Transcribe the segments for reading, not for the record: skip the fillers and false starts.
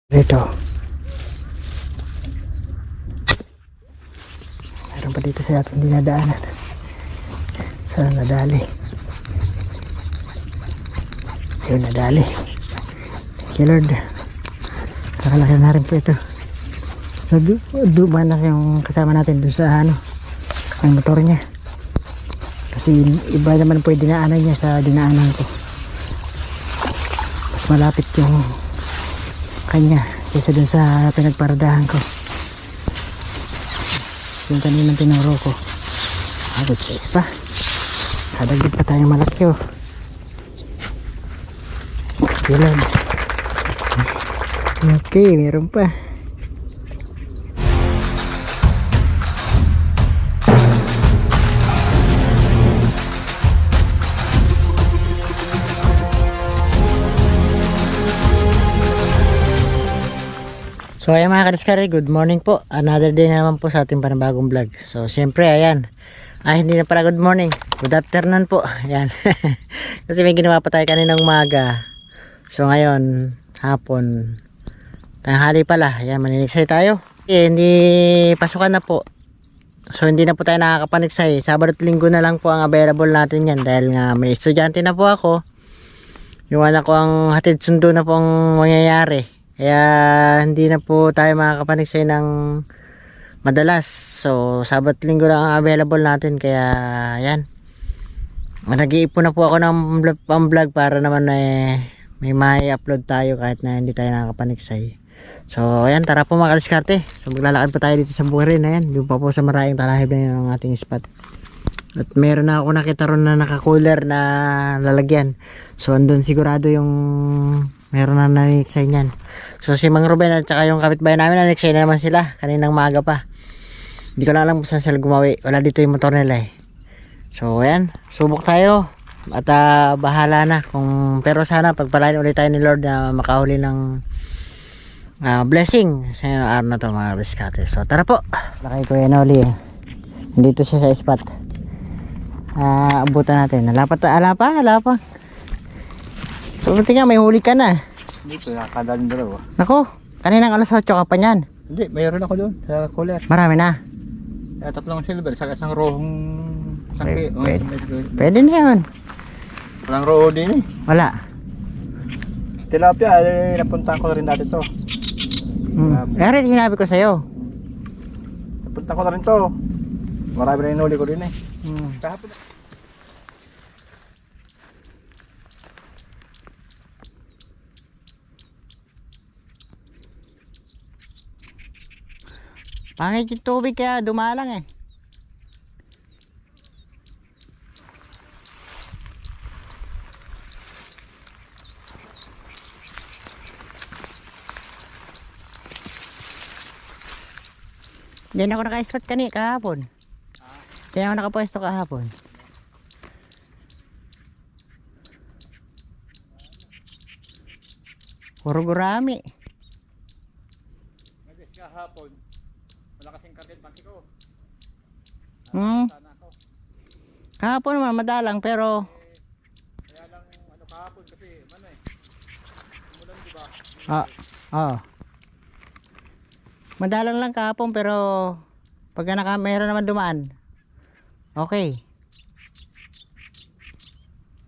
Dito. Meron pa dito sa ating dinadaanan. Sana nadali. Ayun, nadali. Thank you, Lord. Nakalaki na rin po ito. So, dumanak yung kasama natin dun sa ang motor niya. Kasi iba naman po yung dinaanan niya sa dinaanan ko. Mas malapit yung kanya kaysa dun sa pinagparadahan ko. Yung kaninang tinuro ko. Good size pa. Sadagdag pa tayong malaki oh. Okay, Lord. Okay, meron pa. So ayan mga kadiskari, good morning po. Another day na naman po sa ating panibagong vlog. So siyempre ayan, hindi na pala good morning, good afternoon po. Ayan. Kasi may ginawa pa tayo kaninang umaga. So ngayon, hapon, tanghali pala. Ayan, maniniksay tayo. Hindi pasukan na po. So hindi na po tayo nakakapaniksay. Sabado at Linggo na lang po ang available natin yan. Dahil nga may estudyante na po ako. Yung anak ko ang hatid sundo na po ang mangyayari. Kaya hindi na po tayo makakapaniksay ng madalas. So Sabado at Linggo lang ang available natin. Kaya yan, nag-iipon na po ako ng pang-vlog para naman may mai-upload tayo kahit na hindi tayo nakakapaniksay. So ayan, tara po mga kadiskarte. So maglalakad pa tayo dito sa Bukirin. Ayan, doon pa po sa maraming talahib na yung ating spot. At meron na ako nakita ron na naka-cooler na lalagyan. So andun sigurado yung meron na naniksay niyan. So si Mang Ruben at saka yung kapitbahay namin naniksay na naman sila kaninang maaga pa. Hindi ko na alam kung saan sila gumawi. Wala dito yung motor nila eh. So ayan, subok tayo. At bahala na kung, pero sana pagpalain ulit tayo ni Lord na makahuli ng blessing sa araw na to mga kadiskarte. So tara po. Lakay ko yan uli eh. Dito siya sa spot. Abutan natin. Ala pa. So buti nga may huli ka na. Dito nakakadaan dalawa. Nako, kaninang alas 8 ka pa niyan. Hindi, mayroon ako doon sa cooler. Marami na. Tatlong silver, sa isang rohong sangki. Pwede na yan. Walang roho din eh. Wala. Tilapia, napuntahan ko na rin dati to. Kaya sinabi ko sa'yo. Napuntahan ko na rin to. Marami na inuli ko din eh. Kahapon. Pangit yung tubig kaya dumalang eh. Diyan ako naka-spot kahapon. Diyan ako nakapwesto kahapon. Puro gurami. Kahapon, wala kasing karget pati ko. Kahapon naman madalang pero Kaya lang kahapon kasi umulan diba? Madalang lang kahapon pero pagka meron naman dumaan. Okay.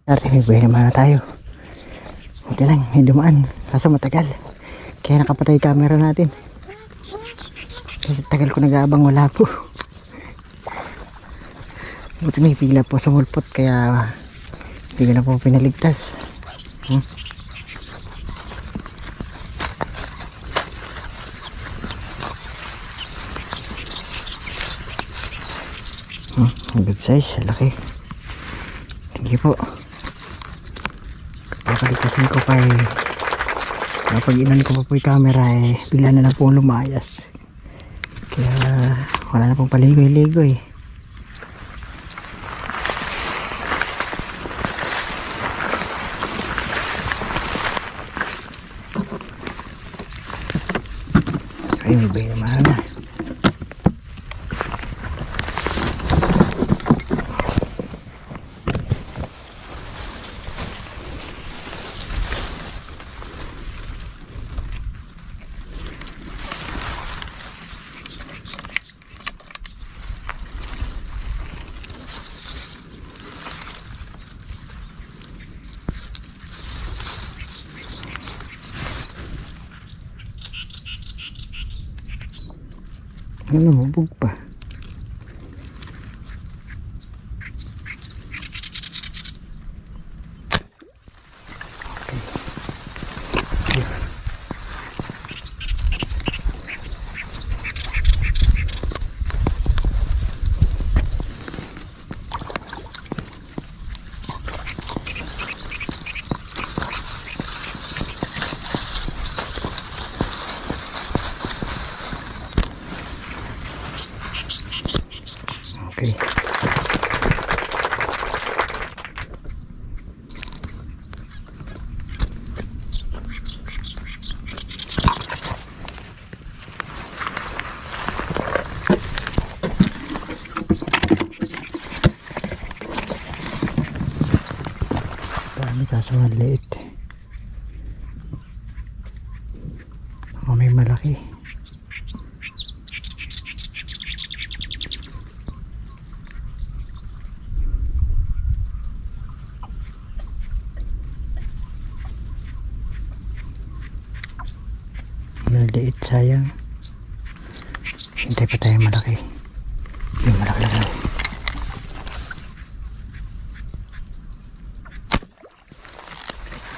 May buhay naman na tayo. Buti lang, may dumaan. Kaso matagal. Kaya nakapatay camera natin. Kasi tagal ko nag-aabang wala po. Buti may pila po sa mulpot kaya hindi ko na po pinaligtas. Good size, laki. Thank you po. Kapaligtasin ko pa kapag inan ko pa po yung camera bigla na lang po lumayas. Kaya wala na pong paligoy-ligoy. Ay, may bay naman na. Ano, mabog pa. Okay. Dami kaso maliit. Oh, may malaki. Maliit, sayang. Hintay pa tayo malaki. Yung malaki lang.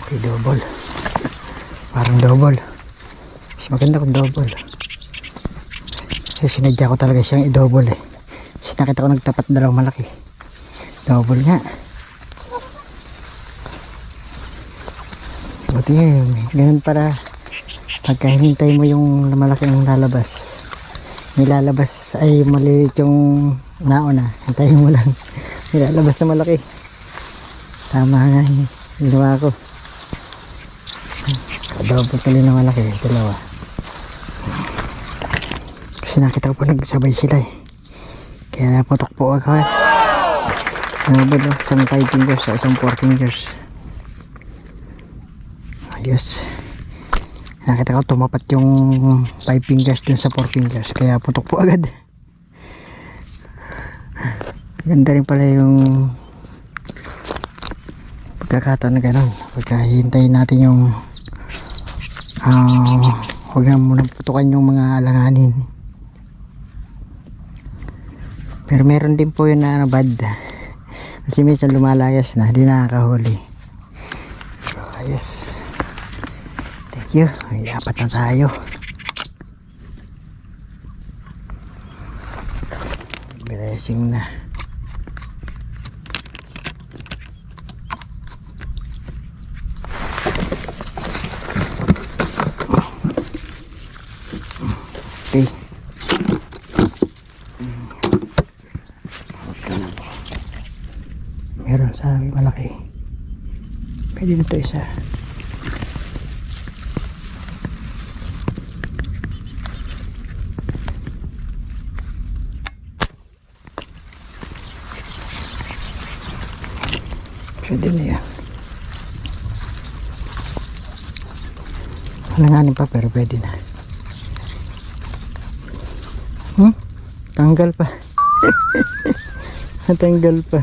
Okay, double. Parang double. Mas maganda kung double. Kasi sinadya ko talaga siyang i-double eh. Kasi nakita ko nagtapat dalawang malaki. Double nga. Buti nga yun. Ganun para pagka hinintay mo yung malaking lalabas. May lalabas ay maliit yung nauna. Hintayin mo lang. May lalabas na malaki. Tama nga yun. Ginawa ko. Double tuloy na malaki. Dalawa. Kasi nakita ko po nagsabay sila eh. Kaya naputok po ako eh. Double oh. Isang 5 fingers sa isang 4 fingers. Ayos. Nakita ko tumapat yung 5 fingers dun sa 4 fingers. Kaya putok po agad. Ganda rin pala yung pagkakataon na gano'n. Pagka hintayin natin yung huwag na muna putukan yung mga alanganin. Pero meron din po yun na bad. Kasi minsan lumalayas na. Hindi nakakahuli. So, ayos. Thank you. May apat na tayo. Blessing na. Okay. Meron sa malaki. Pwede na ito isa. Pwede na yan. Halanganin pa pero pwede na. Tanggal pa. Tanggal pa.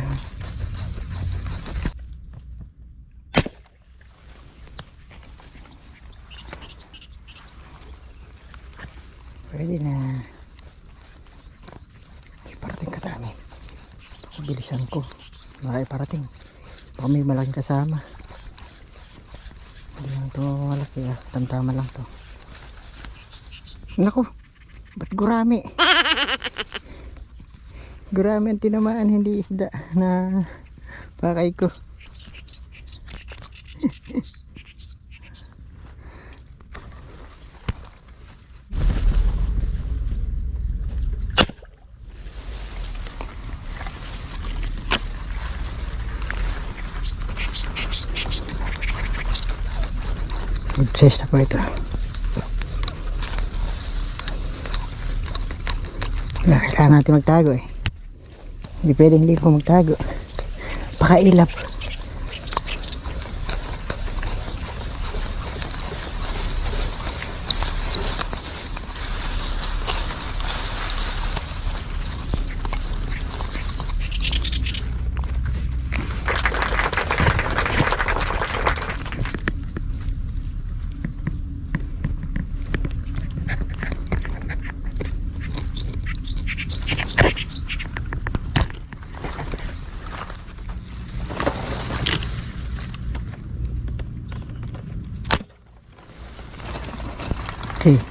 Pwede na. Parating kadami. Bilisan ko. Malaki parating. Baka may malaking kasama. Hindi lang ito malaki ah. Tantama lang to. Naku. Ba't gurami? Gurami ang tinamaan, hindi isda na pakay ko. Good size na po ito. Kailangan natin magtago eh. Hindi pwede hindi po magtago. Pakailap. Sus.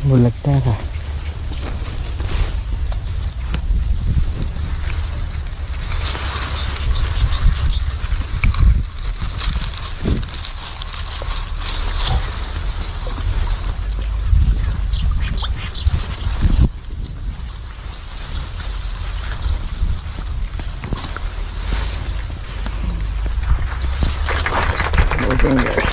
Bulag tara. No fingers.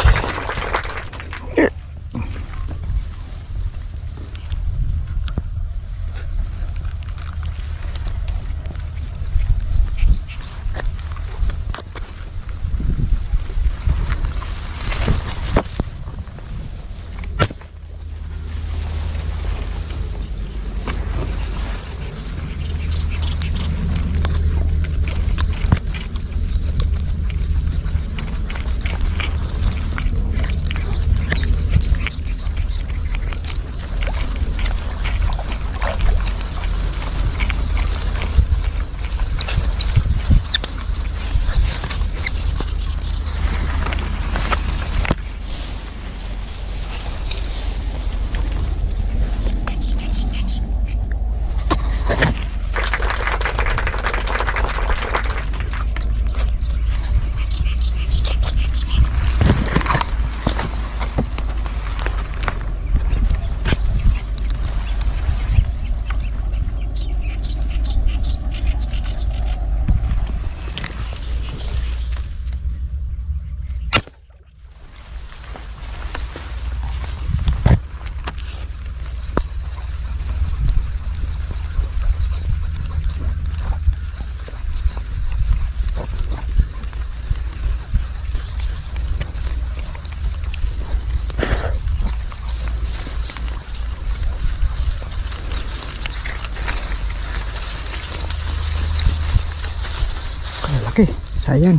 Lalaki, sayang.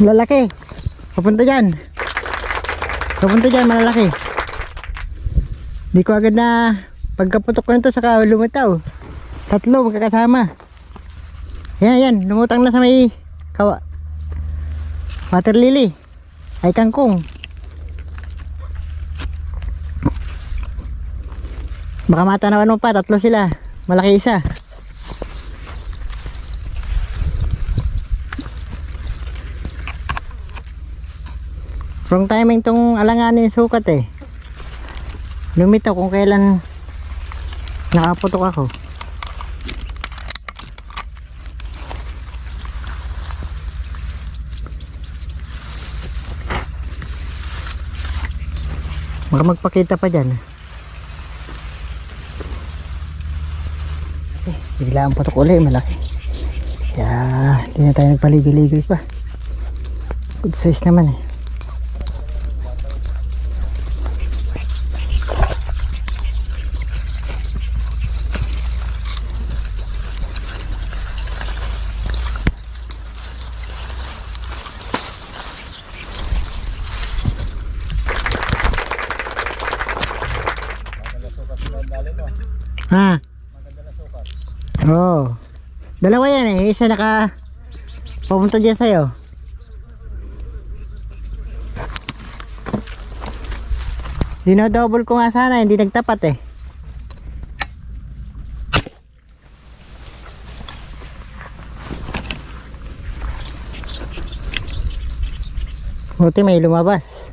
Lalaki. Papunta dyan. Papunta dyan, malalaki. Di ko agad na pagkaputok ko nito saka lumitaw. Tatlo magkakasama. Yan, yan. Lumutang na sa may water lily. Ay kangkong. Baka matanawan mo pa, 3 sila. Malaki isa. Wrong timing tong alanganin sukat eh. Lumitaw kung kailan nakaputok ako. Baka magpakita pa dyan. Bigla ang putok ulit, malaki. Kaya hindi na tayo nagpaligoy-ligoy pa. Good size naman eh. Ha? Oo. Dalawa yan eh. Isa naka pupunta dyan sa'yo. Dinodouble ko nga sana. Hindi nagtapat eh. Buti may lumabas.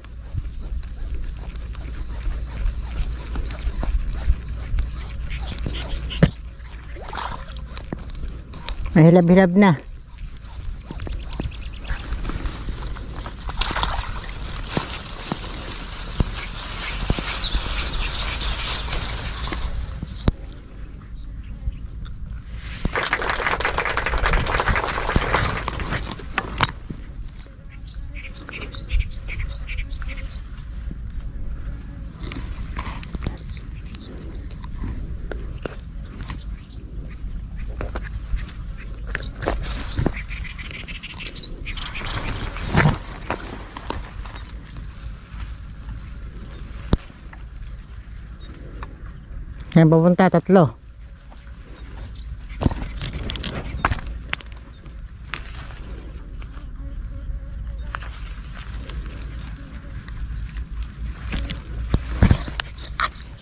Mahilab-hilab na. Yan, papunta 3.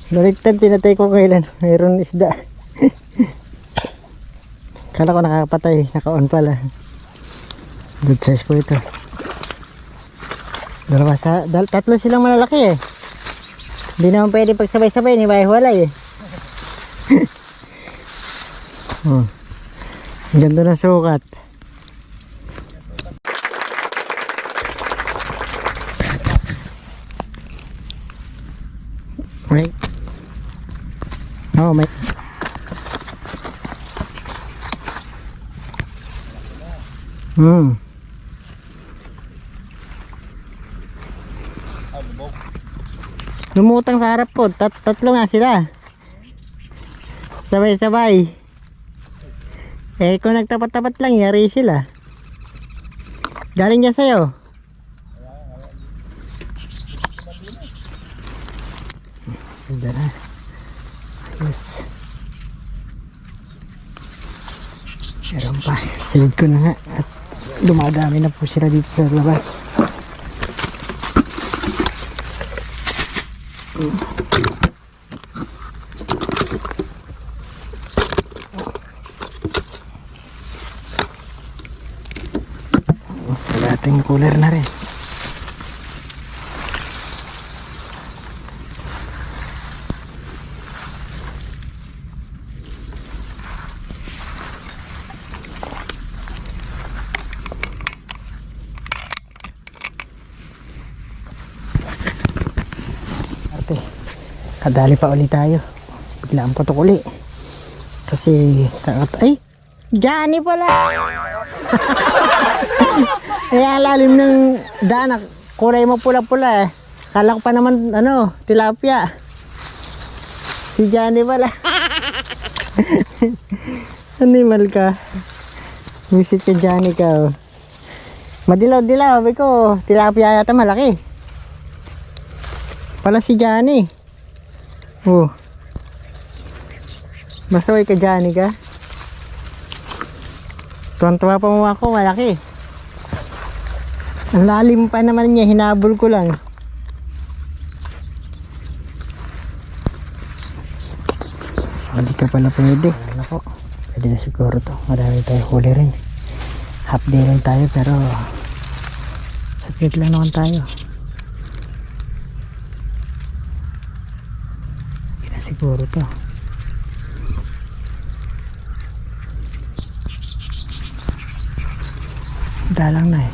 Baliktad, pinatay ko kailan mayroon isda. Kala ko nakapatay, naka-on pala. Good size po ito. 3 silang malalaki eh. Hindi naman pwede pagsabay-sabay, ni bahay-walay eh. Oh. Ganda na sukat. Right. Oh, may lumutang sa harap po. Tatlo nga sila. Sabay-sabay. Eh kung nagtapat-tapat lang, yari sila. Galing niya sa'yo. Ganda na. Ayos. Meron pa. Silid ko na nga. At dumadami na po sila dito sa labas. Ating cooler na rin. Ate, kadali pa ulit tayo. Bigla ang putok uli. Kasi ay, Johnny pala. Kaya lalim ng daan, kulay mo pula-pula eh. Kala ko pa naman ano, tilapia. Si Johnny pala. Animal ka. Visit ka Johnny ka oh. Madilaw-dilaw, sabi ko, tilapia yata malaki. Pala si Johnny. Oh. Basta way ka Johnny ka. Tuwan-tuwa pa mo ako, malaki. Ang lalim pa naman niya, hinabol ko lang. Hindi ka pala pwede. Ano po? Pwede na siguro to. Marami tayo huli rin. Half day rin tayo pero sakit lang naman tayo. Hindi na siguro to. Dalang na eh.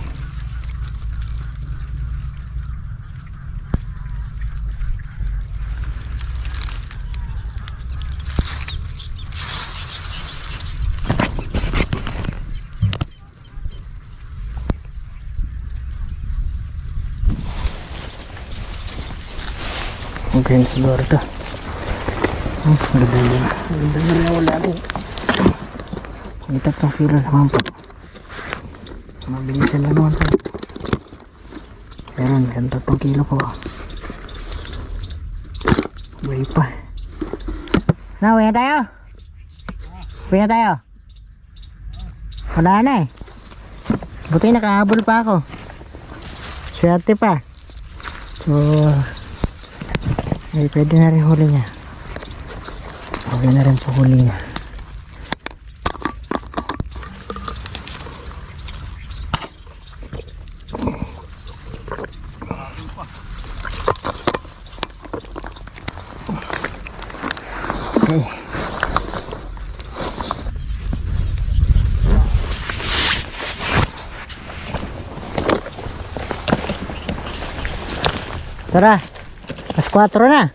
Okay na siguro ito. Maganda na wala rin. May 3 kilo naman po. Mabilisan na naman po. Meron, yan 3 kilo po. Buhay pa. Na, uwi na tayo? Uwi na tayo? Wala na eh. Buti nakahabol pa ako. Swerte pa. So, ay pwede na rin huli niya. Okay na rin sa huli niya. Okay. Tara. Alas 4 na.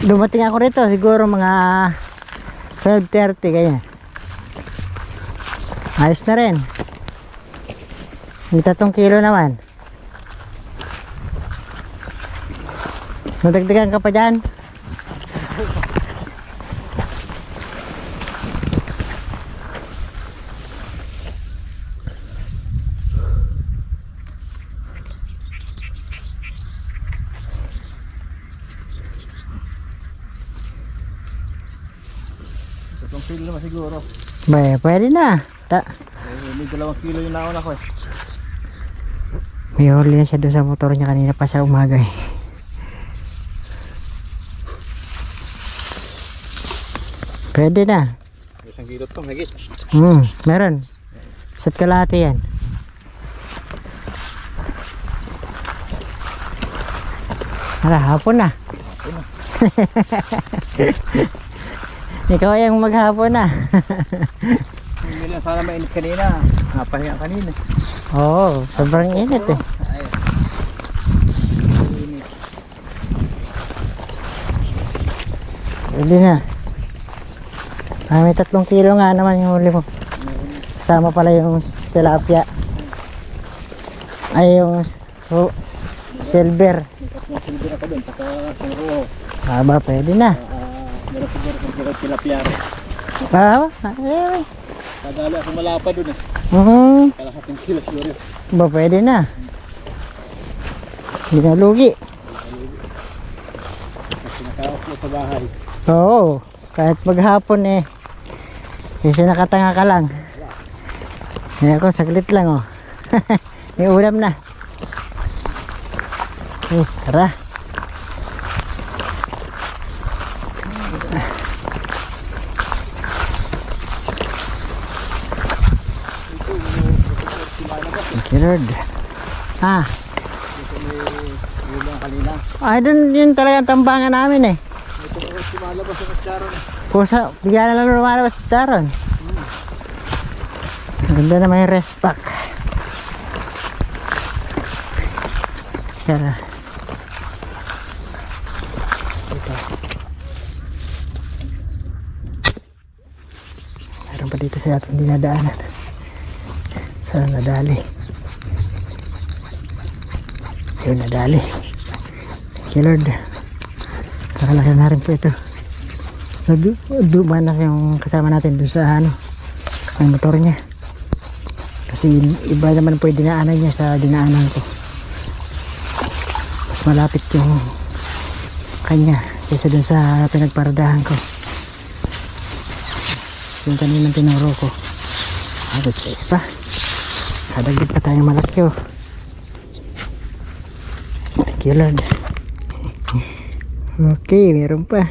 Dumating ako rito siguro mga 12:30 ganyan. Ayos na rin. May 3 kilo naman. Nadagdagan ka pa dyan? Kilo naman siguro. Pwede na. May 2 kilo yung nauna ko eh. May huli na siya doon sa motor niya kanina pa sa umaga eh. Pwede na. 1 kilo to, higit. Meron. Isa't kalahati yan. Hapon na. Ikaw yung maghapon na. Hindi lang sana mainit kanina. Napahinga kanina. Oo, sobrang init eh. Pwede na. May 3 kilo nga naman yung huli mo. Kasama pala yung tilapia. Ay yung silver. May silver ako dun, saka puro. Pwede na. Meron siguro kung kilo tilapia. Kadali ako malapad dun eh. Kalahating kilo siguro. Pwede na. Hindi na lugi. Kasi nakawak ko sa bahay. Oo, kahit maghapon eh. Kasi nakatanga ka lang. Ngayon ako, saglit lang oh. May ulam na. Tara. Thank you Lord. Ay dun yun talagang tambangan namin eh. Lumalabas ang astaron eh. Pusa, bigyan na lang lumalabas sa astaron. Ganda na may rest pack. Tara. Ito. Meron pa dito sa ating dinadaanan. Saan nadali? Ayun nadali. Thank you Lord. Kakalaki na rin po ito. So dumaan na yung kasama natin dun sa ang motor niya. Kasi iba naman po yung dinaanan niya sa dinaanan ko. Mas malapit yung kanya kaysa dun sa pinagparadahan ko. Yung kaninang tinuro ko. Good size pa. Kadagit pa tayong malaki oh. Thank you Lord. Okay, meron pa.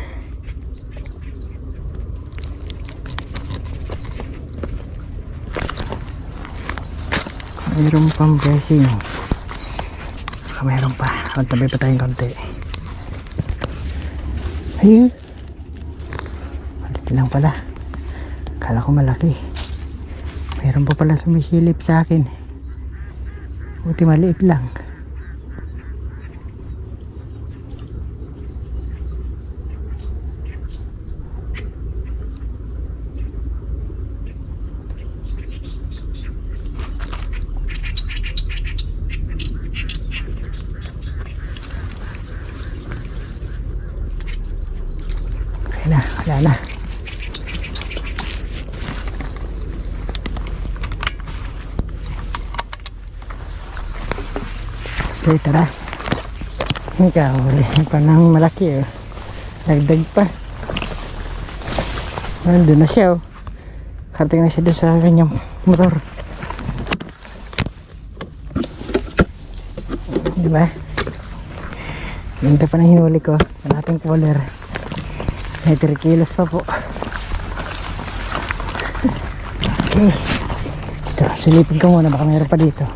Meron pang blessing. Meron pa. Tabi pa tayong konti. Ayun. Malaki lang pala. Akala ko malaki. Meron pa pala sumisilip sa akin. Buti maliit lang. Wala na. Okay, tara. Ikaw, huli pa ng malaki oh. Dagdag pa. Nandun na siya oh. Karating na siya doon sa kanyang motor. Diba? Ganda pa na hinuli ko. Ang ating cooler. May 3 kilos pa po. Okay. Ito, silipin ko muna. Baka mayroon pa dito.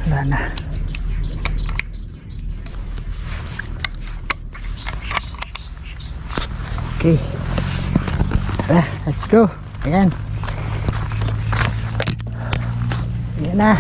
Wala na. Okay. Tara, let's go. Ayan. Ayan na.